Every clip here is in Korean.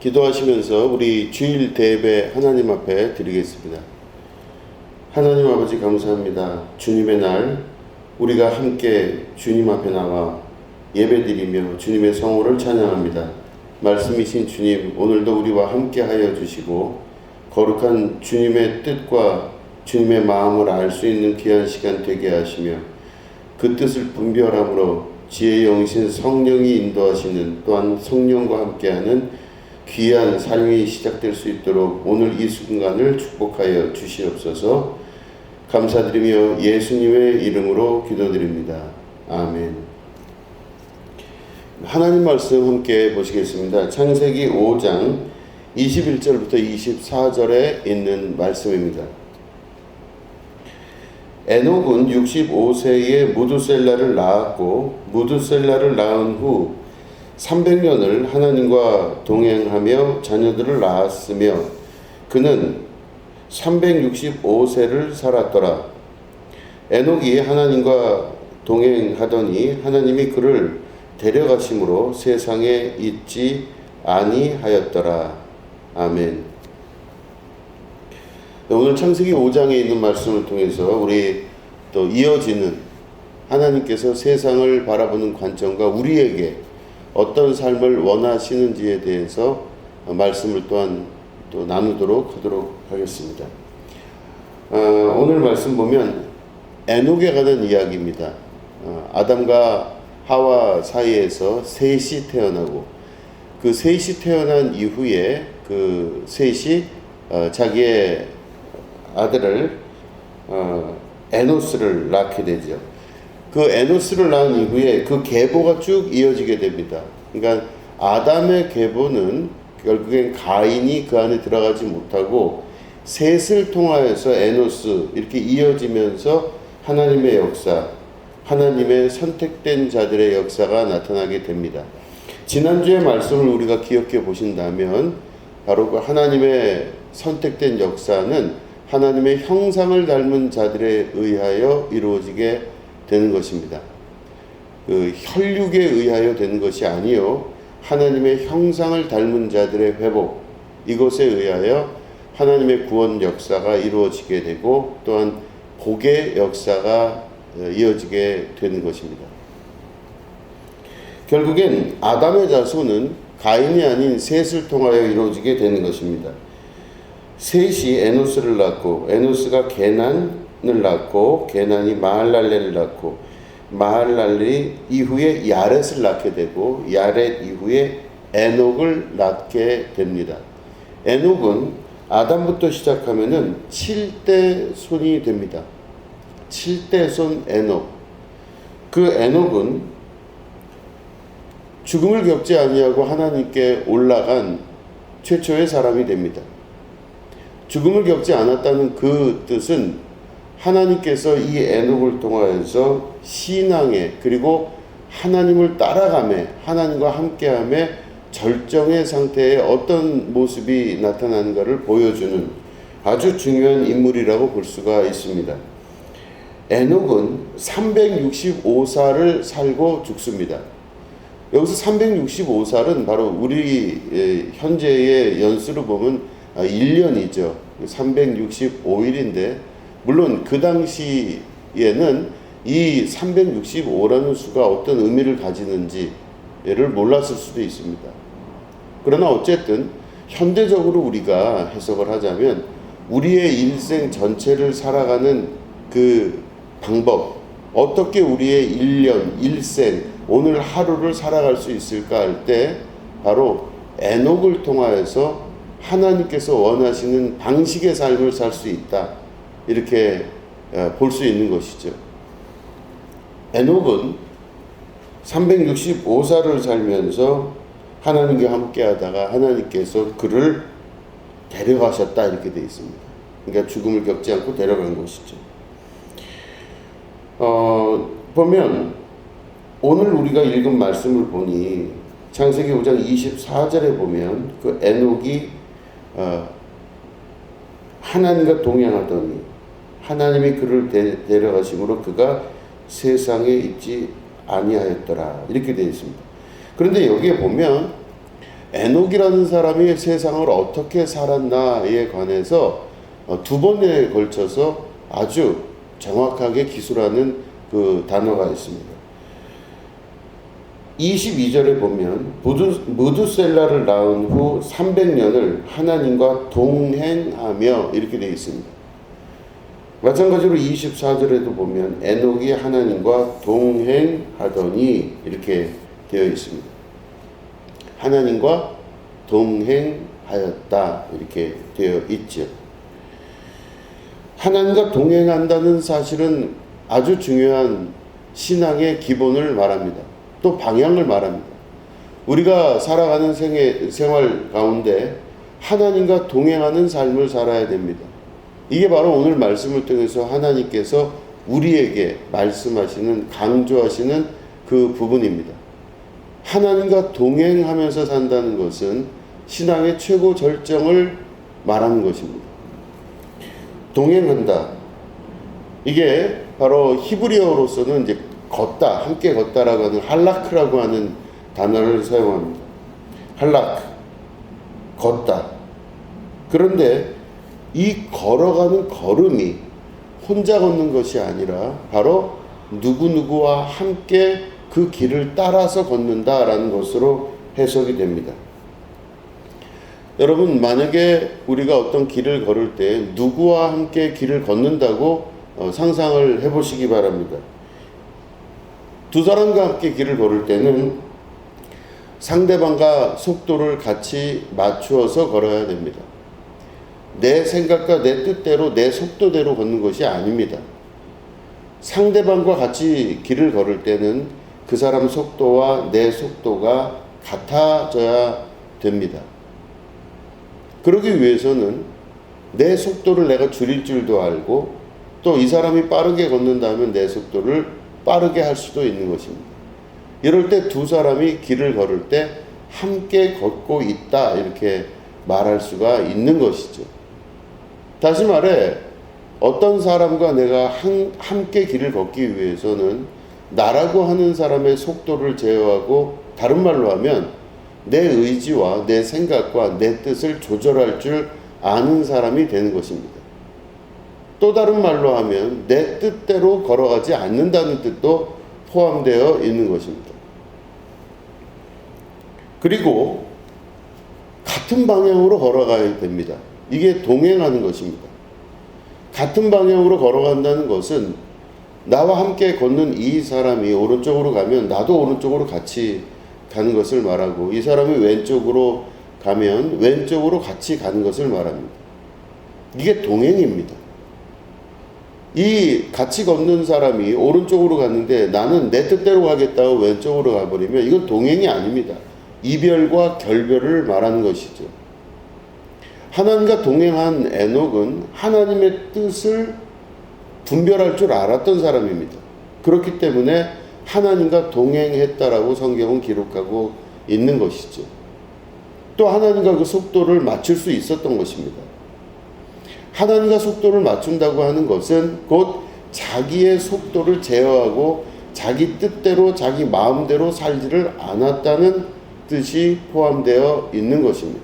기도하시면서 우리 주일 대예배 하나님 앞에 드리겠습니다. 하나님 아버지 감사합니다. 주님의 날 우리가 함께 주님 앞에 나와 예배드리며 주님의 성호를 찬양합니다. 말씀이신 주님, 오늘도 우리와 함께 하여 주시고 거룩한 주님의 뜻과 주님의 마음을 알 수 있는 귀한 시간 되게 하시며 그 뜻을 분별함으로 지혜의 영이신 성령이 인도하시는, 또한 성령과 함께하는 귀한 삶이 시작될 수 있도록 오늘 이 순간을 축복하여 주시옵소서. 감사드리며 예수님의 이름으로 기도드립니다. 아멘. 하나님 말씀 함께 보시겠습니다. 창세기 5장 21절부터 24절에 있는 말씀입니다. 에녹은 65세에 무두셀라를 낳았고 무두셀라를 낳은 후 300년을 하나님과 동행하며 자녀들을 낳았으며 그는 365세를 살았더라. 에녹이 하나님과 동행하더니 하나님이 그를 데려가심으로 세상에 있지 아니하였더라. 아멘. 오늘 창세기 5장에 있는 말씀을 통해서 우리 또 이어지는 하나님께서 세상을 바라보는 관점과 우리에게 어떤 삶을 원하시는지에 대해서 말씀을 또한 또 나누도록 하도록 하겠습니다. 오늘 말씀 보면 에녹에 관한 이야기입니다. 아담과 하와 사이에서 셋이 태어나고 그 셋이 태어난 이후에 그 셋이 자기의 아들을 에노스를 낳게 되죠. 그 에노스를 낳은 이후에 그 계보가 쭉 이어지게 됩니다. 그러니까 아담의 계보는 결국엔 가인이 그 안에 들어가지 못하고 셋을 통하여서 에노스 이렇게 이어지면서 하나님의 역사, 하나님의 선택된 자들의 역사가 나타나게 됩니다. 지난주의 말씀을 우리가 기억해 보신다면 바로 그 하나님의 선택된 역사는 하나님의 형상을 닮은 자들에 의하여 이루어지게 되는 것입니다. 그 혈육에 의하여 되는 것이 아니요 하나님의 형상을 닮은 자들의 회복, 이것에 의하여 하나님의 구원 역사가 이루어지게 되고 또한 복의 역사가 이어지게 되는 것입니다. 결국엔 아담의 자손은 가인이 아닌 셋을 통하여 이루어지게 되는 것입니다. 셋이 에노스를 낳고 에노스가 게난을 낳고 게난이 마할랄레를 낳고 마할랄레 이후에 야렛을 낳게 되고 야렛 이후에 에녹을 낳게 됩니다. 에녹은 아담부터 시작하면은 7대 손이 됩니다. 7대 손 에녹. 그 에녹은 죽음을 겪지 아니하고 하나님께 올라간 최초의 사람이 됩니다. 죽음을 겪지 않았다는 그 뜻은 하나님께서 이 에녹을 통하여서 신앙에 그리고 하나님을 따라가며 하나님과 함께하며 절정의 상태에 어떤 모습이 나타나는가를 보여주는 아주 중요한 인물이라고 볼 수가 있습니다. 에녹은 365살을 살고 죽습니다. 여기서 365살은 바로 우리 현재의 연수로 보면 1년이죠. 365일인데 물론 그 당시에는 이 365라는 수가 어떤 의미를 가지는지를 몰랐을 수도 있습니다. 그러나 어쨌든 현대적으로 우리가 해석을 하자면 우리의 일생 전체를 살아가는 그 방법, 어떻게 우리의 1년, 일생, 오늘 하루를 살아갈 수 있을까 할 때 바로 에녹을 통하여서 하나님께서 원하시는 방식의 삶을 살 수 있다, 이렇게 볼 수 있는 것이죠. 에녹은 365살을 살면서 하나님과 함께 하다가 하나님께서 그를 데려가셨다, 이렇게 되어 있습니다. 그러니까 죽음을 겪지 않고 데려간 것이죠. 보면 오늘 우리가 읽은 말씀을 보니 창세기 5장 24절에 보면 그 에녹이 하나님과 동행하더니 하나님이 그를 데려가심으로 그가 세상에 있지 아니하였더라, 이렇게 되어 있습니다. 그런데 여기에 보면 에녹이라는 사람이 세상을 어떻게 살았나에 관해서 두 번에 걸쳐서 아주 정확하게 기술하는 그 단어가 있습니다. 22절에 보면 무두셀라를 낳은 후 300년을 하나님과 동행하며 이렇게 되어 있습니다. 마찬가지로 24절에도 보면 에녹이 하나님과 동행하더니 이렇게 되어 있습니다. 하나님과 동행하였다 이렇게 되어 있죠. 하나님과 동행한다는 사실은 아주 중요한 신앙의 기본을 말합니다. 또 방향을 말합니다. 우리가 살아가는 생활 가운데 하나님과 동행하는 삶을 살아야 됩니다. 이게 바로 오늘 말씀을 통해서 하나님께서 우리에게 말씀하시는, 강조하시는 그 부분입니다. 하나님과 동행하면서 산다는 것은 신앙의 최고 절정을 말하는 것입니다. 동행한다. 이게 바로 히브리어로서는 이제 걷다, 함께 걷다라고 하는 할라크라고 하는 단어를 사용합니다. 할라크, 걷다. 그런데 이 걸어가는 걸음이 혼자 걷는 것이 아니라 바로 누구누구와 함께 그 길을 따라서 걷는다라는 것으로 해석이 됩니다. 여러분, 만약에 우리가 어떤 길을 걸을 때 누구와 함께 길을 걷는다고 상상을 해보시기 바랍니다. 두 사람과 함께 길을 걸을 때는 상대방과 속도를 같이 맞추어서 걸어야 됩니다. 내 생각과 내 뜻대로 내 속도대로 걷는 것이 아닙니다. 상대방과 같이 길을 걸을 때는 그 사람 속도와 내 속도가 같아져야 됩니다. 그러기 위해서는 내 속도를 내가 줄일 줄도 알고 또 이 사람이 빠르게 걷는다면 내 속도를 빠르게 할 수도 있는 것입니다. 이럴 때 두 사람이 길을 걸을 때 함께 걷고 있다 이렇게 말할 수가 있는 것이죠. 다시 말해 어떤 사람과 내가 함께 길을 걷기 위해서는 나라고 하는 사람의 속도를 제어하고 다른 말로 하면 내 의지와 내 생각과 내 뜻을 조절할 줄 아는 사람이 되는 것입니다. 또 다른 말로 하면 내 뜻대로 걸어가지 않는다는 뜻도 포함되어 있는 것입니다. 그리고 같은 방향으로 걸어가야 됩니다. 이게 동행하는 것입니다. 같은 방향으로 걸어간다는 것은 나와 함께 걷는 이 사람이 오른쪽으로 가면 나도 오른쪽으로 같이 가는 것을 말하고 이 사람이 왼쪽으로 가면 왼쪽으로 같이 가는 것을 말합니다. 이게 동행입니다. 이 같이 걷는 사람이 오른쪽으로 갔는데 나는 내 뜻대로 가겠다고 왼쪽으로 가버리면 이건 동행이 아닙니다. 이별과 결별을 말하는 것이죠. 하나님과 동행한 에녹은 하나님의 뜻을 분별할 줄 알았던 사람입니다. 그렇기 때문에 하나님과 동행했다라고 성경은 기록하고 있는 것이죠. 또 하나님과 그 속도를 맞출 수 있었던 것입니다. 하나님과 속도를 맞춘다고 하는 것은 곧 자기의 속도를 제어하고 자기 뜻대로 자기 마음대로 살지를 않았다는 뜻이 포함되어 있는 것입니다.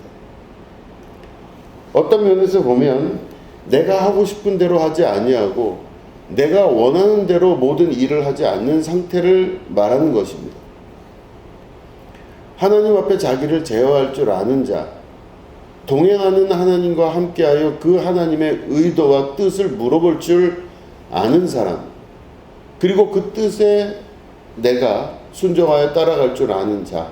어떤 면에서 보면 내가 하고 싶은 대로 하지 아니하고 내가 원하는 대로 모든 일을 하지 않는 상태를 말하는 것입니다. 하나님 앞에 자기를 제어할 줄 아는 자, 동행하는 하나님과 함께하여 그 하나님의 의도와 뜻을 물어볼 줄 아는 사람, 그리고 그 뜻에 내가 순종하여 따라갈 줄 아는 자,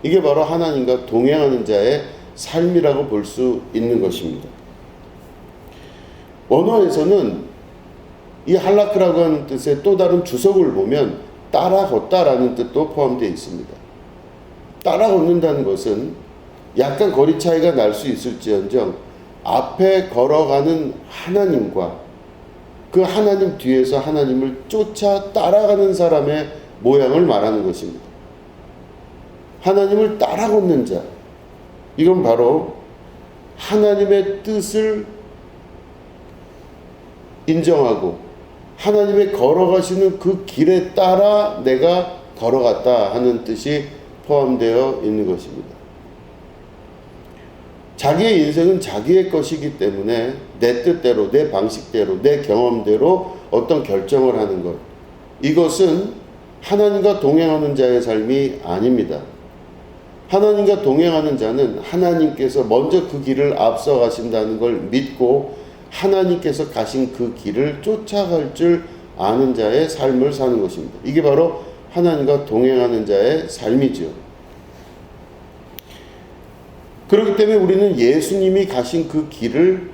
이게 바로 하나님과 동행하는 자의 삶이라고 볼 수 있는 것입니다. 원어에서는 이 할라크라고 하는 뜻의 또 다른 주석을 보면 따라 걷다라는 뜻도 포함되어 있습니다. 따라 걷는다는 것은 약간 거리 차이가 날 수 있을지언정 앞에 걸어가는 하나님과 그 하나님 뒤에서 하나님을 쫓아 따라가는 사람의 모양을 말하는 것입니다. 하나님을 따라 걷는 자, 이건 바로 하나님의 뜻을 인정하고 하나님의 걸어가시는 그 길에 따라 내가 걸어갔다 하는 뜻이 포함되어 있는 것입니다. 자기의 인생은 자기의 것이기 때문에 내 뜻대로, 내 방식대로, 내 경험대로 어떤 결정을 하는 것, 이것은 하나님과 동행하는 자의 삶이 아닙니다. 하나님과 동행하는 자는 하나님께서 먼저 그 길을 앞서 가신다는 걸 믿고 하나님께서 가신 그 길을 쫓아갈 줄 아는 자의 삶을 사는 것입니다. 이게 바로 하나님과 동행하는 자의 삶이죠. 그렇기 때문에 우리는 예수님이 가신 그 길을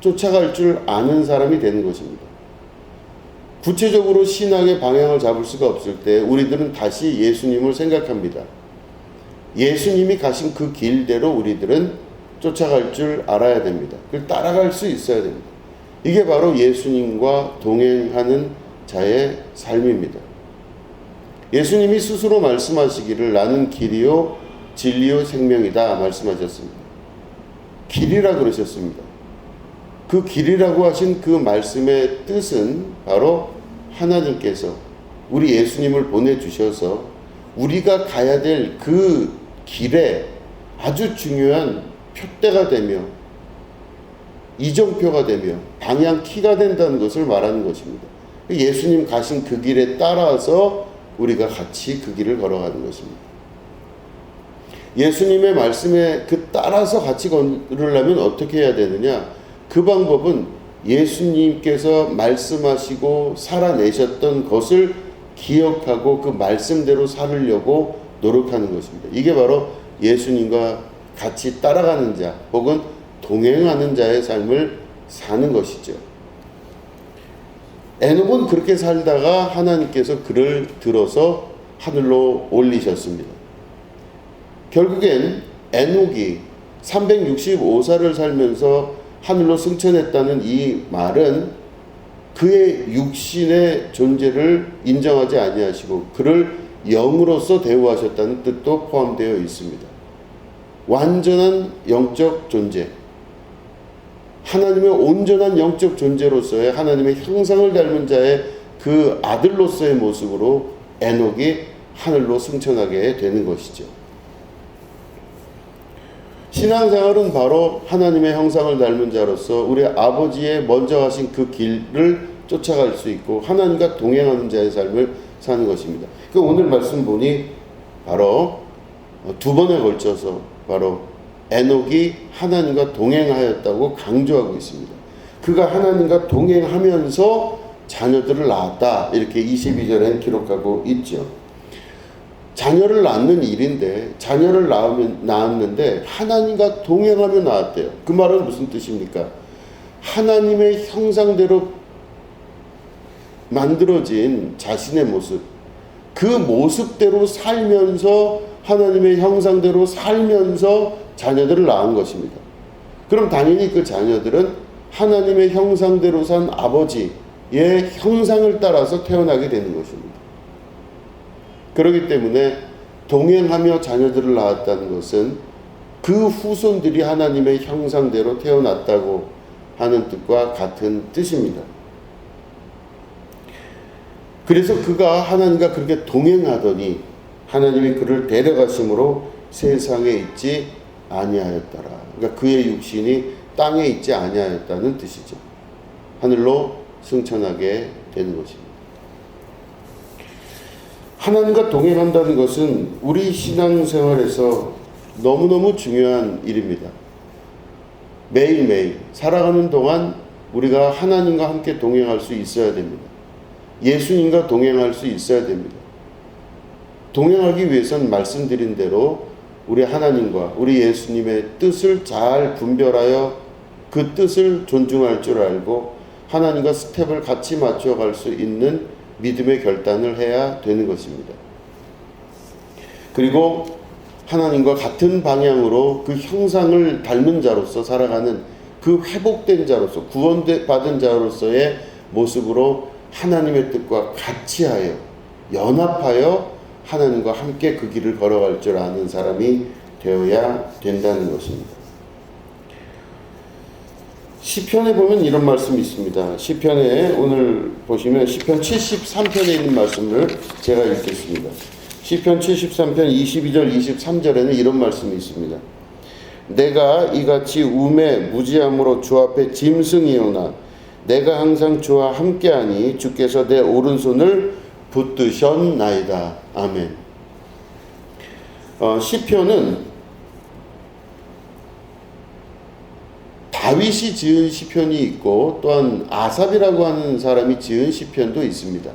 쫓아갈 줄 아는 사람이 되는 것입니다. 구체적으로 신앙의 방향을 잡을 수가 없을 때 우리들은 다시 예수님을 생각합니다. 예수님이 가신 그 길대로 우리들은 쫓아갈 줄 알아야 됩니다. 그걸 따라갈 수 있어야 됩니다. 이게 바로 예수님과 동행하는 자의 삶입니다. 예수님이 스스로 말씀하시기를 나는 길이요 진리요 생명이다 말씀하셨습니다. 길이라 그러셨습니다. 그 길이라고 하신 그 말씀의 뜻은 바로 하나님께서 우리 예수님을 보내주셔서 우리가 가야 될 그 길에 아주 중요한 표대가 되며 이정표가 되며 방향키가 된다는 것을 말하는 것입니다. 예수님 가신 그 길에 따라서 우리가 같이 그 길을 걸어가는 것입니다. 예수님의 말씀에 그 따라서 같이 걸으려면 어떻게 해야 되느냐? 그 방법은 예수님께서 말씀하시고 살아내셨던 것을 기억하고 그 말씀대로 살으려고 노력하는 것입니다. 이게 바로 예수님과 같이 따라가는 자 혹은 동행하는 자의 삶을 사는 것이죠. 에녹은 그렇게 살다가 하나님께서 그를 들어서 하늘로 올리셨습니다. 결국엔 에녹이 365살을 살면서 하늘로 승천했다는 이 말은 그의 육신의 존재를 인정하지 아니하시고 그를 영으로서 대우하셨다는 뜻도 포함되어 있습니다. 완전한 영적 존재, 하나님의 온전한 영적 존재로서의 하나님의 형상을 닮은 자의 그 아들로서의 모습으로 에녹이 하늘로 승천하게 되는 것이죠. 신앙생활은 바로 하나님의 형상을 닮은 자로서 우리 아버지의 먼저 가신 그 길을 쫓아갈 수 있고 하나님과 동행하는 자의 삶을 사는 것입니다. 그 오늘 말씀 보니 바로 두 번에 걸쳐서 바로 에녹이 하나님과 동행하였다고 강조하고 있습니다. 그가 하나님과 동행하면서 자녀들을 낳았다 이렇게 22절에는 기록하고 있죠. 자녀를 낳는 일인데 자녀를 낳았는데 하나님과 동행하며 낳았대요. 그 말은 무슨 뜻입니까? 하나님의 형상대로 만들어진 자신의 모습, 그 모습대로 살면서 하나님의 형상대로 살면서 자녀들을 낳은 것입니다. 그럼 당연히 그 자녀들은 하나님의 형상대로 산 아버지의 형상을 따라서 태어나게 되는 것입니다. 그렇기 때문에 동행하며 자녀들을 낳았다는 것은 그 후손들이 하나님의 형상대로 태어났다고 하는 뜻과 같은 뜻입니다. 그래서 그가 하나님과 그렇게 동행하더니 하나님이 그를 데려가심으로 세상에 있지 아니하였더라. 그러니까 그의 육신이 땅에 있지 아니하였다는 뜻이죠. 하늘로 승천하게 되는 것입니다. 하나님과 동행한다는 것은 우리 신앙생활에서 너무너무 중요한 일입니다. 매일매일 살아가는 동안 우리가 하나님과 함께 동행할 수 있어야 됩니다. 예수님과 동행할 수 있어야 됩니다. 동행하기 위해서는 말씀드린 대로 우리 하나님과 우리 예수님의 뜻을 잘 분별하여 그 뜻을 존중할 줄 알고 하나님과 스텝을 같이 맞춰갈 수 있는 믿음의 결단을 해야 되는 것입니다. 그리고 하나님과 같은 방향으로 그 형상을 닮은 자로서 살아가는 그 회복된 자로서 구원받은 자로서의 모습으로 하나님의 뜻과 같이 하여 연합하여 하나님과 함께 그 길을 걸어갈 줄 아는 사람이 되어야 된다는 것입니다. 시편에 보면 이런 말씀이 있습니다. 시편에 오늘 보시면 시편 73편에 있는 말씀을 제가 읽겠습니다. 시편 73편 22절 23절에는 이런 말씀이 있습니다. 내가 이같이 우매 무지함으로 주 앞에 짐승이오나 내가 항상 주와 함께하니 주께서 내 오른손을 붙드셨나이다. 아멘. 시편은 다윗이 지은 시편이 있고 또한 아삽이라고 하는 사람이 지은 시편도 있습니다.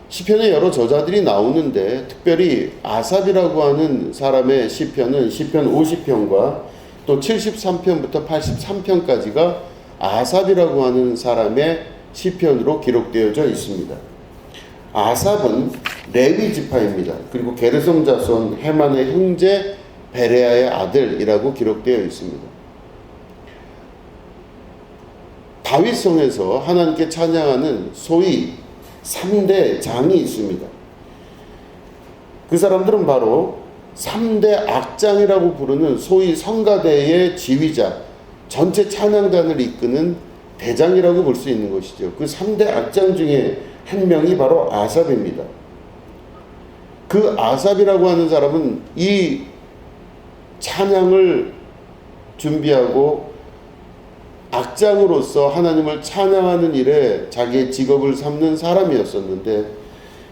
시편에 여러 저자들이 나오는데 특별히 아삽이라고 하는 사람의 시편은 시편 50편과 또 73편부터 83편까지가 아삽이라고 하는 사람의 시편으로 기록되어져 있습니다. 아삽은 레위 지파입니다. 그리고 게르손 자손 헤만의 형제 베레아의 아들이라고 기록되어 있습니다. 다윗성에서 하나님께 찬양하는 소위 3대 장이 있습니다. 그 사람들은 바로 3대 악장이라고 부르는 소위 성가대의 지휘자, 전체 찬양단을 이끄는 대장이라고 볼 수 있는 것이죠. 그 3대 악장 중에 한 명이 바로 아삽입니다. 그 아삽이라고 하는 사람은 이 찬양을 준비하고 악장으로서 하나님을 찬양하는 일에 자기의 직업을 삼는 사람이었었는데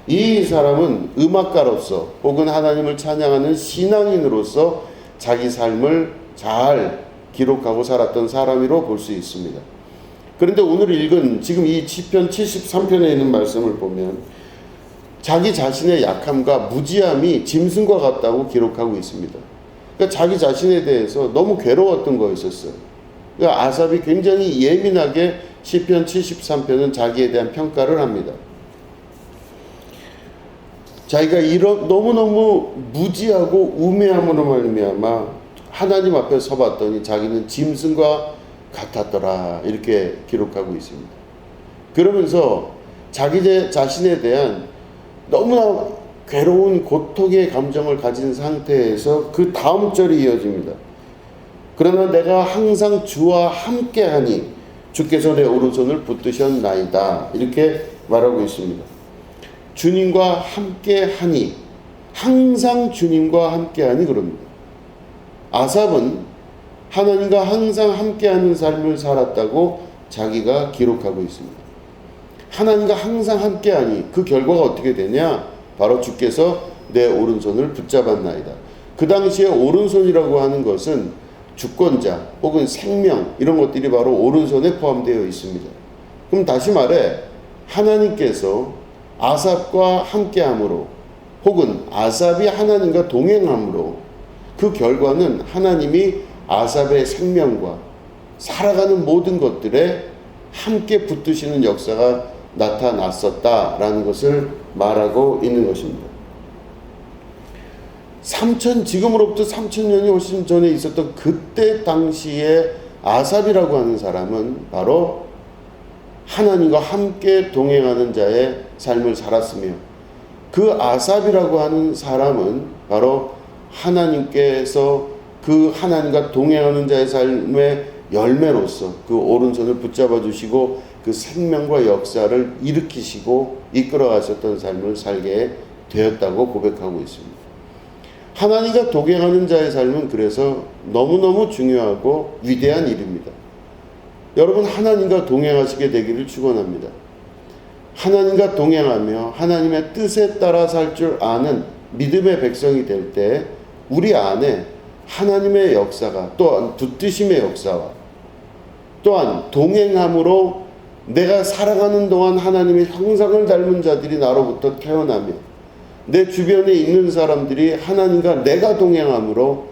이 사람은 음악가로서 혹은 하나님을 찬양하는 신앙인으로서 자기 삶을 잘 기록하고 살았던 사람이로 볼 수 있습니다. 그런데 오늘 읽은 지금 이 시편 73편에 있는 말씀을 보면 자기 자신의 약함과 무지함이 짐승과 같다고 기록하고 있습니다. 그러니까 자기 자신에 대해서 너무 괴로웠던 거였었어요. 그러니까 아삽이 굉장히 예민하게 시편 73편은 자기에 대한 평가를 합니다. 자기가 너무너무 무지하고 우매함으로 말미암아 하나님 앞에 서봤더니 자기는 짐승과 같았더라 이렇게 기록하고 있습니다. 그러면서 자기 자신에 대한 너무나 괴로운 고통의 감정을 가진 상태에서 그 다음 절이 이어집니다. 그러나 내가 항상 주와 함께하니 주께서 내 오른손을 붙드셨나이다 이렇게 말하고 있습니다. 주님과 함께하니 항상 주님과 함께하니 그럽니다. 아삽은 하나님과 항상 함께하는 삶을 살았다고 자기가 기록하고 있습니다. 하나님과 항상 함께하니 그 결과가 어떻게 되냐? 바로 주께서 내 오른손을 붙잡았나이다. 그 당시에 오른손이라고 하는 것은 주권자 혹은 생명 이런 것들이 바로 오른손에 포함되어 있습니다. 그럼 다시 말해 하나님께서 아삽과 함께함으로 혹은 아삽이 하나님과 동행함으로 그 결과는 하나님이 아삽의 생명과 살아가는 모든 것들에 함께 붙드시는 역사가 나타났었다라는 것을 말하고 있는 것입니다. 지금으로부터 3000년이 훨씬 전에 있었던 그때 당시에 아삽이라고 하는 사람은 바로 하나님과 함께 동행하는 자의 삶을 살았으며 그 아삽이라고 하는 사람은 바로 하나님께서 그 하나님과 동행하는 자의 삶의 열매로서 그 오른손을 붙잡아 주시고 그 생명과 역사를 일으키시고 이끌어 가셨던 삶을 살게 되었다고 고백하고 있습니다. 하나님과 동행하는 자의 삶은 그래서 너무너무 중요하고 위대한 일입니다. 여러분 하나님과 동행하시게 되기를 축원합니다. 하나님과 동행하며 하나님의 뜻에 따라 살 줄 아는 믿음의 백성이 될 때 우리 안에 하나님의 역사가 또한 붙드심의 역사와 또한 동행함으로 내가 살아가는 동안 하나님의 형상을 닮은 자들이 나로부터 태어나며 내 주변에 있는 사람들이 하나님과 내가 동행함으로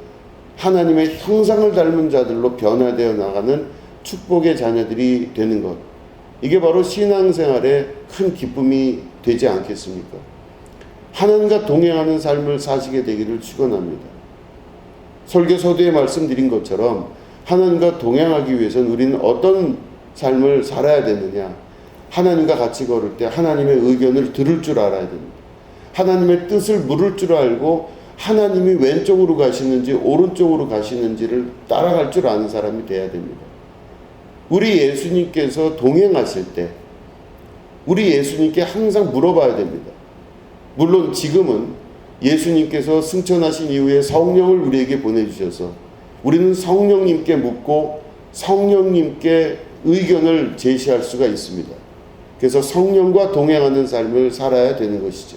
하나님의 형상을 닮은 자들로 변화되어 나가는 축복의 자녀들이 되는 것. 이게 바로 신앙생활의 큰 기쁨이 되지 않겠습니까? 하나님과 동행하는 삶을 사시게 되기를 축원합니다. 설교 서두에 말씀드린 것처럼 하나님과 동행하기 위해서는 우리는 어떤 삶을 살아야 되느냐? 하나님과 같이 걸을 때 하나님의 의견을 들을 줄 알아야 됩니다. 하나님의 뜻을 물을 줄 알고 하나님이 왼쪽으로 가시는지 오른쪽으로 가시는지를 따라갈 줄 아는 사람이 돼야 됩니다. 우리 예수님께서 동행하실 때 우리 예수님께 항상 물어봐야 됩니다. 물론 지금은 예수님께서 승천하신 이후에 성령을 우리에게 보내주셔서 우리는 성령님께 묻고 성령님께 의견을 제시할 수가 있습니다. 그래서 성령과 동행하는 삶을 살아야 되는 것이죠.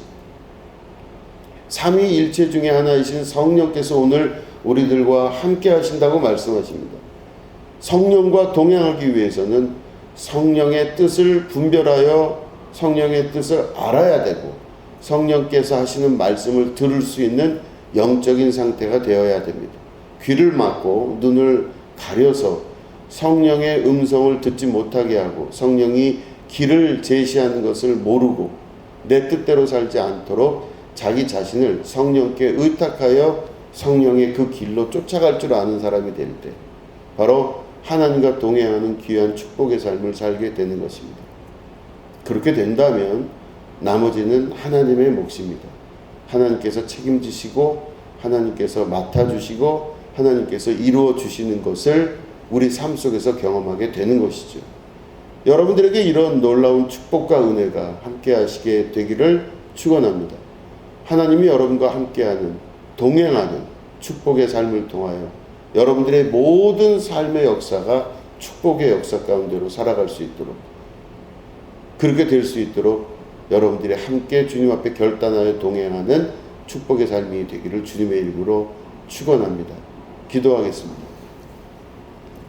삼위일체 중에 하나이신 성령께서 오늘 우리들과 함께 하신다고 말씀하십니다. 성령과 동행하기 위해서는 성령의 뜻을 분별하여 성령의 뜻을 알아야 되고 성령께서 하시는 말씀을 들을 수 있는 영적인 상태가 되어야 됩니다. 귀를 막고 눈을 가려서 성령의 음성을 듣지 못하게 하고 성령이 길을 제시하는 것을 모르고 내 뜻대로 살지 않도록 자기 자신을 성령께 의탁하여 성령의 그 길로 쫓아갈 줄 아는 사람이 될 때 바로 하나님과 동행하는 귀한 축복의 삶을 살게 되는 것입니다. 그렇게 된다면 나머지는 하나님의 몫입니다. 하나님께서 책임지시고 하나님께서 맡아주시고 하나님께서 이루어 주시는 것을 우리 삶 속에서 경험하게 되는 것이죠. 여러분들에게 이런 놀라운 축복과 은혜가 함께 하시게 되기를 축원합니다. 하나님이 여러분과 함께하는 동행하는 축복의 삶을 통하여 여러분들의 모든 삶의 역사가 축복의 역사 가운데로 살아갈 수 있도록 그렇게 될 수 있도록 여러분들이 함께 주님 앞에 결단하여 동행하는 축복의 삶이 되기를 주님의 이름으로 축원합니다. 기도하겠습니다.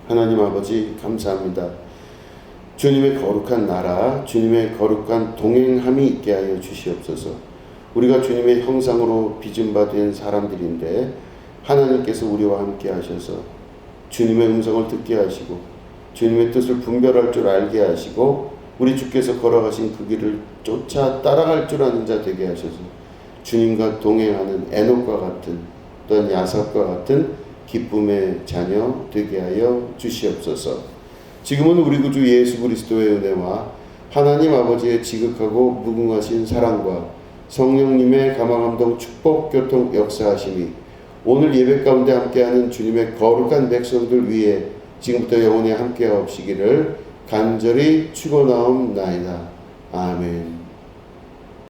하나님 아버지 감사합니다. 주님의 거룩한 나라, 주님의 거룩한 동행함이 있게 하여 주시옵소서. 우리가 주님의 형상으로 빚은 바 된 사람들인데 하나님께서 우리와 함께 하셔서 주님의 음성을 듣게 하시고 주님의 뜻을 분별할 줄 알게 하시고 우리 주께서 걸어가신 그 길을 쫓아 따라갈 줄 아는 자 되게 하셔서 주님과 동행하는 에녹과 같은 또한 야삽과 같은 기쁨의 자녀 되게 하여 주시옵소서. 지금은 우리 구주 예수 그리스도의 은혜와 하나님 아버지의 지극하고 무궁하신 사랑과 성령님의 감화감동 축복 교통 역사하심이 오늘 예배 가운데 함께하는 주님의 거룩한 백성들 위에 지금부터 영원히 함께하옵시기를 간절히 축원하옵나이다. 아멘.